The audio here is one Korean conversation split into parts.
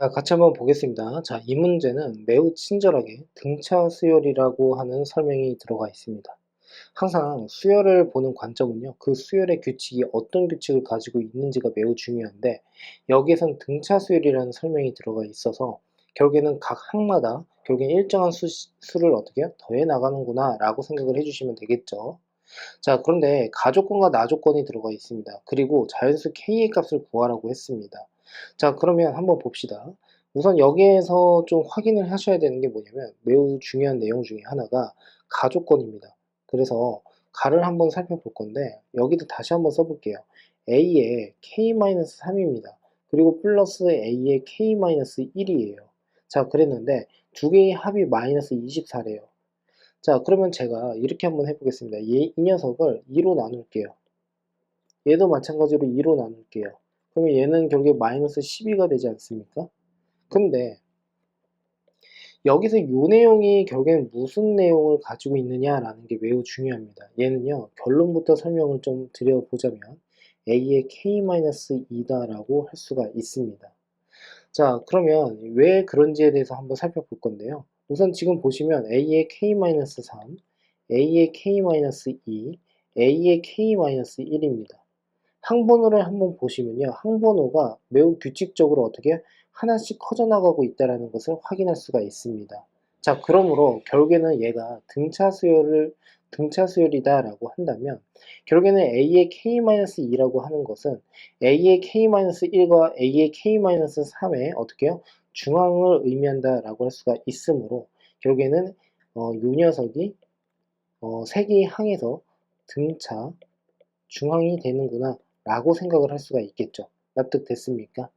자, 같이 한번 보겠습니다. 자, 이 문제는 매우 친절하게 등차 수열이라고 하는 설명이 들어가 있습니다. 항상 수열을 보는 관점은요, 그 수열의 규칙이 어떤 규칙을 가지고 있는지가 매우 중요한데, 여기에선 등차 수열이라는 설명이 들어가 있어서 결국에는 각 항마다 결국엔 일정한 수를 어떻게 더해 나가는구나 라고 생각을 해주시면 되겠죠. 자, 그런데 가조건과 나조건이 들어가 있습니다. 그리고 자연수 k의 값을 구하라고 했습니다. 자, 그러면 한번 봅시다. 우선 여기에서 좀 확인을 하셔야 되는 게 뭐냐면 매우 중요한 내용 중에 하나가 가조건입니다. 그래서 가를 한번 살펴볼 건데 여기도 다시 한번 써볼게요. a의 k-3입니다. 그리고 플러스 a의 k-1이에요. 자, 그랬는데 두 개의 합이 마이너스 24래요. 자, 그러면 제가 이렇게 한번 해보겠습니다. 이 녀석을 2로 나눌게요. 얘도 마찬가지로 2로 나눌게요. 그러면 얘는 결국에 마이너스 12가 되지 않습니까? 근데 여기서 이 내용이 결국엔 무슨 내용을 가지고 있느냐라는 게 매우 중요합니다. 얘는요, 결론부터 설명을 좀 드려보자면 a의 k-2다라고 할 수가 있습니다. 자, 그러면 왜 그런지에 대해서 한번 살펴볼 건데요. 우선 지금 보시면 a의 k-3, a의 k-2, a의 k-1입니다. 항번호를 한번 보시면요. 항번호가 매우 규칙적으로 어떻게 하나씩 커져 나가고 있다는 것을 확인할 수가 있습니다. 자, 그러므로 결국에는 얘가 등차 수열이다라고 한다면 결국에는 a의 k-2라고 하는 것은 a의 k-1과 a의 k-3의 어떻게요? 중앙을 의미한다라고 할 수가 있으므로 결국에는 요 녀석이 세 개의 항에서 등차 중앙이 되는구나 라고 생각을 할 수가 있겠죠. 납득됐습니까?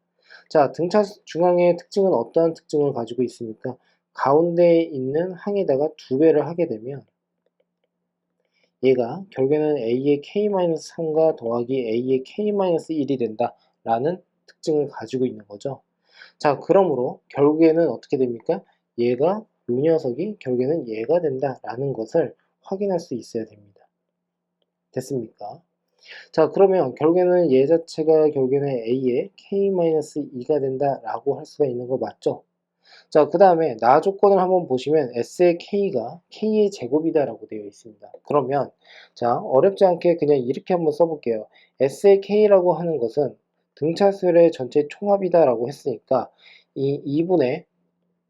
자, 등차 중앙의 특징은 어떠한 특징을 가지고 있습니까? 가운데에 있는 항에다가 두 배를 하게 되면 얘가 결국에는 a의 k-3과 더하기 a의 k-1이 된다 라는 특징을 가지고 있는 거죠. 자, 그러므로 결국에는 어떻게 됩니까? 얘가 이 녀석이 결국에는 얘가 된다 라는 것을 확인할 수 있어야 됩니다. 됐습니까? 자, 그러면 결국에는 얘 자체가 결국에는 a의 k-2가 된다라고 할 수가 있는 거 맞죠? 자, 그 다음에 나 조건을 한번 보시면 s의 k가 k의 제곱이다라고 되어 있습니다. 그러면 자, 어렵지 않게 그냥 이렇게 한번 써볼게요. s의 k라고 하는 것은 등차수열의 전체 총합이다라고 했으니까 이 2분의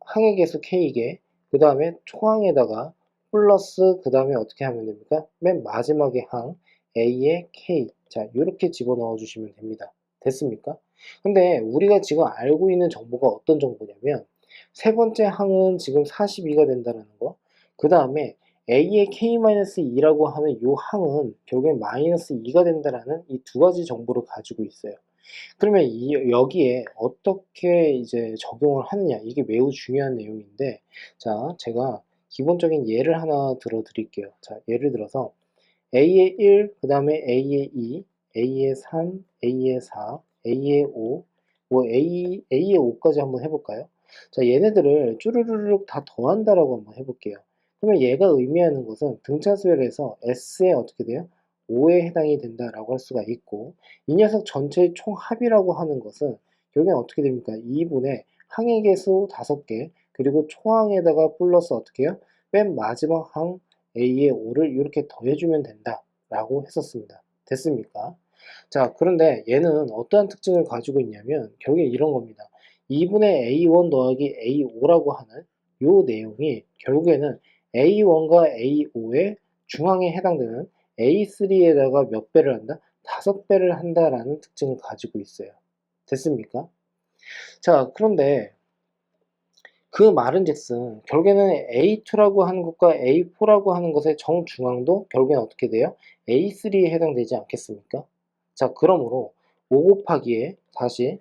항의 개수 k개, 그 다음에 초항에다가 플러스 그 다음에 어떻게 하면 됩니까? 맨 마지막에 항 a의 k, 자 이렇게 집어넣어 주시면 됩니다. 됐습니까? 근데 우리가 지금 알고 있는 정보가 어떤 정보냐면 세 번째 항은 지금 42가 된다는 거, 그 다음에 a의 k-2라고 하는 이 항은 결국엔 마이너스 2가 된다는 이 두 가지 정보를 가지고 있어요. 그러면 여기에 어떻게 이제 적용을 하느냐, 이게 매우 중요한 내용인데, 자, 제가 기본적인 예를 하나 들어 드릴게요. 자, 예를 들어서 A의 1, 그 다음에 A의 2, A의 3, A의 4, A의 5, 뭐 A의 5까지 한번 해볼까요? 자, 얘네들을 쭈루루룩 다 더한다라고 한번 해볼게요. 그러면 얘가 의미하는 것은 등차수열에서 S에 어떻게 돼요? 5에 해당이 된다라고 할 수가 있고, 이 녀석 전체의 총합이라고 하는 것은 결국엔 어떻게 됩니까? 2분의 항의 개수 5개, 그리고 초항에다가 플러스 어떻게 해요? 맨 마지막 항 a의 5를 이렇게 더해주면 된다라고 했었습니다. 됐습니까? 자, 그런데 얘는 어떠한 특징을 가지고 있냐면 결국에 이런 겁니다. 2분의 a1 더하기 a5라고 하는 이 내용이 결국에는 a1과 a5의 중앙에 해당되는 a3에다가 몇 배를 한다? 5배를 한다라는 특징을 가지고 있어요. 됐습니까? 자, 그런데 그 말은즉슨 결국에는 A2라고 하는 것과 A4라고 하는 것의 정중앙도 결국엔 어떻게 돼요? A3에 해당되지 않겠습니까? 자, 그러므로 5 곱하기에 다시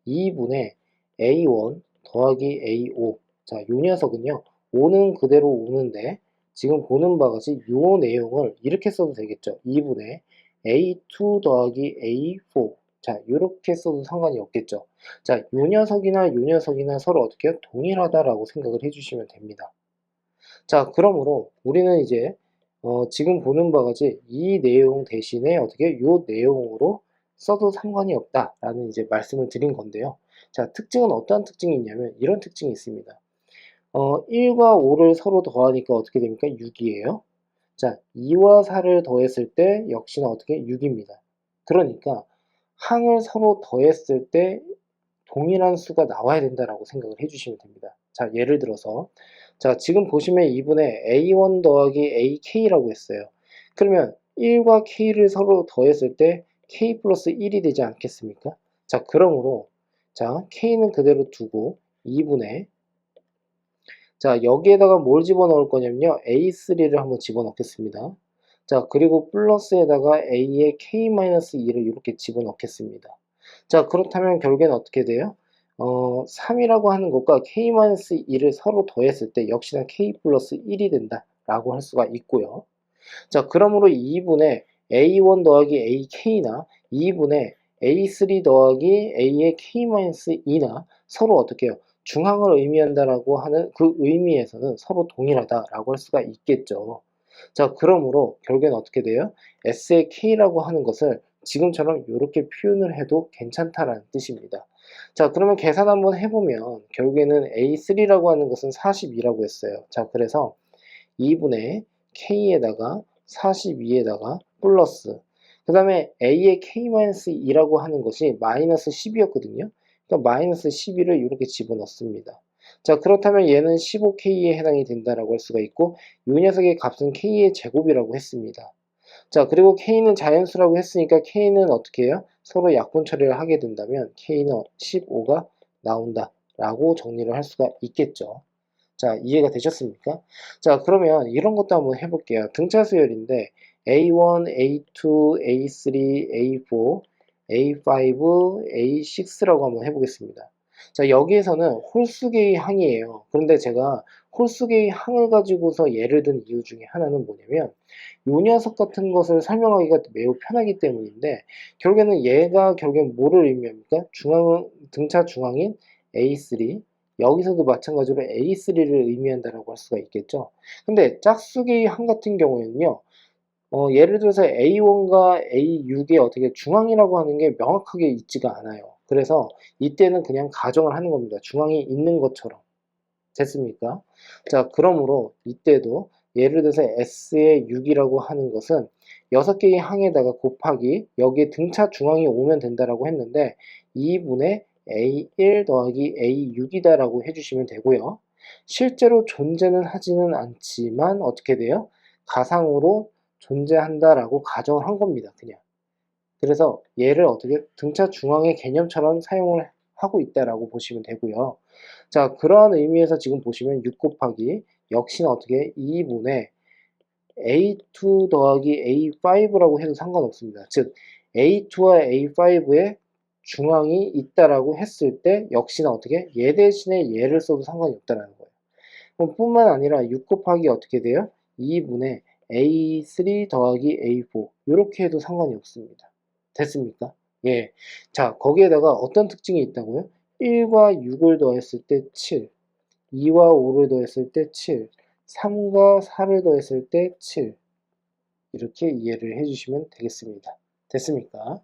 2분의 A1 더하기 A5. 자, 요 녀석은요. 5는 그대로 오는데 지금 보는 바와 같이 요 내용을 이렇게 써도 되겠죠. 2분의 A2 더하기 A4. 자, 이렇게 써도 상관이 없겠죠. 자, 요 녀석이나 요 녀석이나 서로 어떻게 해요? 동일하다라고 생각을 해주시면 됩니다. 자, 그러므로 우리는 이제 지금 보는 바와 같이 이 내용 대신에 어떻게 요 내용으로 써도 상관이 없다라는 이제 말씀을 드린 건데요. 자, 특징은 어떠한 특징이 있냐면 이런 특징이 있습니다. 1과 5를 서로 더하니까 어떻게 됩니까? 6이에요. 자, 2와 4를 더했을 때 역시나 어떻게 6입니다. 그러니까 항을 서로 더했을 때 동일한 수가 나와야 된다라고 생각을 해주시면 됩니다. 자, 예를 들어서 자, 지금 보시면 이분에 A1 더하기 AK라고 했어요. 그러면 1과 K를 서로 더했을 때 K 플러스 1이 되지 않겠습니까? 자, 그러므로 자, K는 그대로 두고 2분의 자, 여기에다가 뭘 집어넣을 거냐면요. A3를 한번 집어넣겠습니다. 자, 그리고 플러스에다가 A의 K-2를 이렇게 집어넣겠습니다. 자, 그렇다면 결국에는 어떻게 돼요? 3이라고 하는 것과 K-2를 서로 더했을 때 역시나 K 플러스 1이 된다 라고 할 수가 있고요. 자, 그러므로 2분의 A1 더하기 AK나 2분의 A3 더하기 A의 K-2나 서로 어떻게 해요? 중항을 의미한다라고 하는 그 의미에서는 서로 동일하다라고 할 수가 있겠죠. 자, 그러므로 결국에는 어떻게 돼요? S의 K라고 하는 것을 지금처럼 이렇게 표현을 해도 괜찮다라는 뜻입니다. 자, 그러면 계산 한번 해보면 결국에는 A3라고 하는 것은 42라고 했어요. 자, 그래서 2분의 K에다가 42에다가 플러스 그 다음에 A의 K-2라고 하는 것이 마이너스 10이었거든요. 그러니까 마이너스 12를 이렇게 집어넣습니다. 자, 그렇다면 얘는 15K에 해당이 된다라고 할 수가 있고 이 녀석의 값은 K의 제곱이라고 했습니다. 자, 그리고 K는 자연수라고 했으니까 K는 어떻게 해요? 서로 약분 처리를 하게 된다면 K는 15가 나온다 라고 정리를 할 수가 있겠죠. 자, 이해가 되셨습니까? 자, 그러면 이런 것도 한번 해볼게요. 등차 수열인데 A1, A2, A3, A4, A5, A6라고 한번 해보겠습니다. 자, 여기에서는 홀수계의 항이에요. 그런데 제가 홀수계의 항을 가지고서 예를 든 이유 중에 하나는 뭐냐면 요 녀석 같은 것을 설명하기가 매우 편하기 때문인데 결국에는 얘가 결국엔 뭐를 의미합니까? 등차 중앙인 A3 여기서도 마찬가지로 A3를 의미한다라고 할 수가 있겠죠. 근데 짝수계의 항 같은 경우에는요. 예를 들어서 A1과 A6의 어떻게 중앙이라고 하는 게 명확하게 있지가 않아요. 그래서 이때는 그냥 가정을 하는 겁니다. 중앙이 있는 것처럼. 됐습니까? 자, 그러므로 이때도 예를 들어서 S의 6이라고 하는 것은 6개의 항에다가 곱하기 여기에 등차 중앙이 오면 된다라고 했는데 2분의 A1 더하기 A6이다 라고 해주시면 되고요. 실제로 존재는 하지는 않지만 어떻게 돼요? 가상으로 존재한다라고 가정을 한 겁니다. 그냥. 그래서 얘를 어떻게 등차 중앙의 개념처럼 사용을 하고 있다라고 보시면 되고요. 자, 그러한 의미에서 지금 보시면 6 곱하기 역시나 어떻게 2분의 A2 더하기 A5라고 해도 상관없습니다. 즉 A2와 A5의 중앙이 있다라고 했을 때 역시나 어떻게 얘 대신에 얘를 써도 상관이 없다라는 거예요. 그럼 뿐만 아니라 6 곱하기 어떻게 돼요? 2분의 A3 더하기 A4 이렇게 해도 상관이 없습니다. 됐습니까? 예. 자, 거기에다가 어떤 특징이 있다고요? 1과 6을 더했을 때 7, 2와 5를 더했을 때 7, 3과 4를 더했을 때 7 이렇게 이해를 해주시면 되겠습니다. 됐습니까?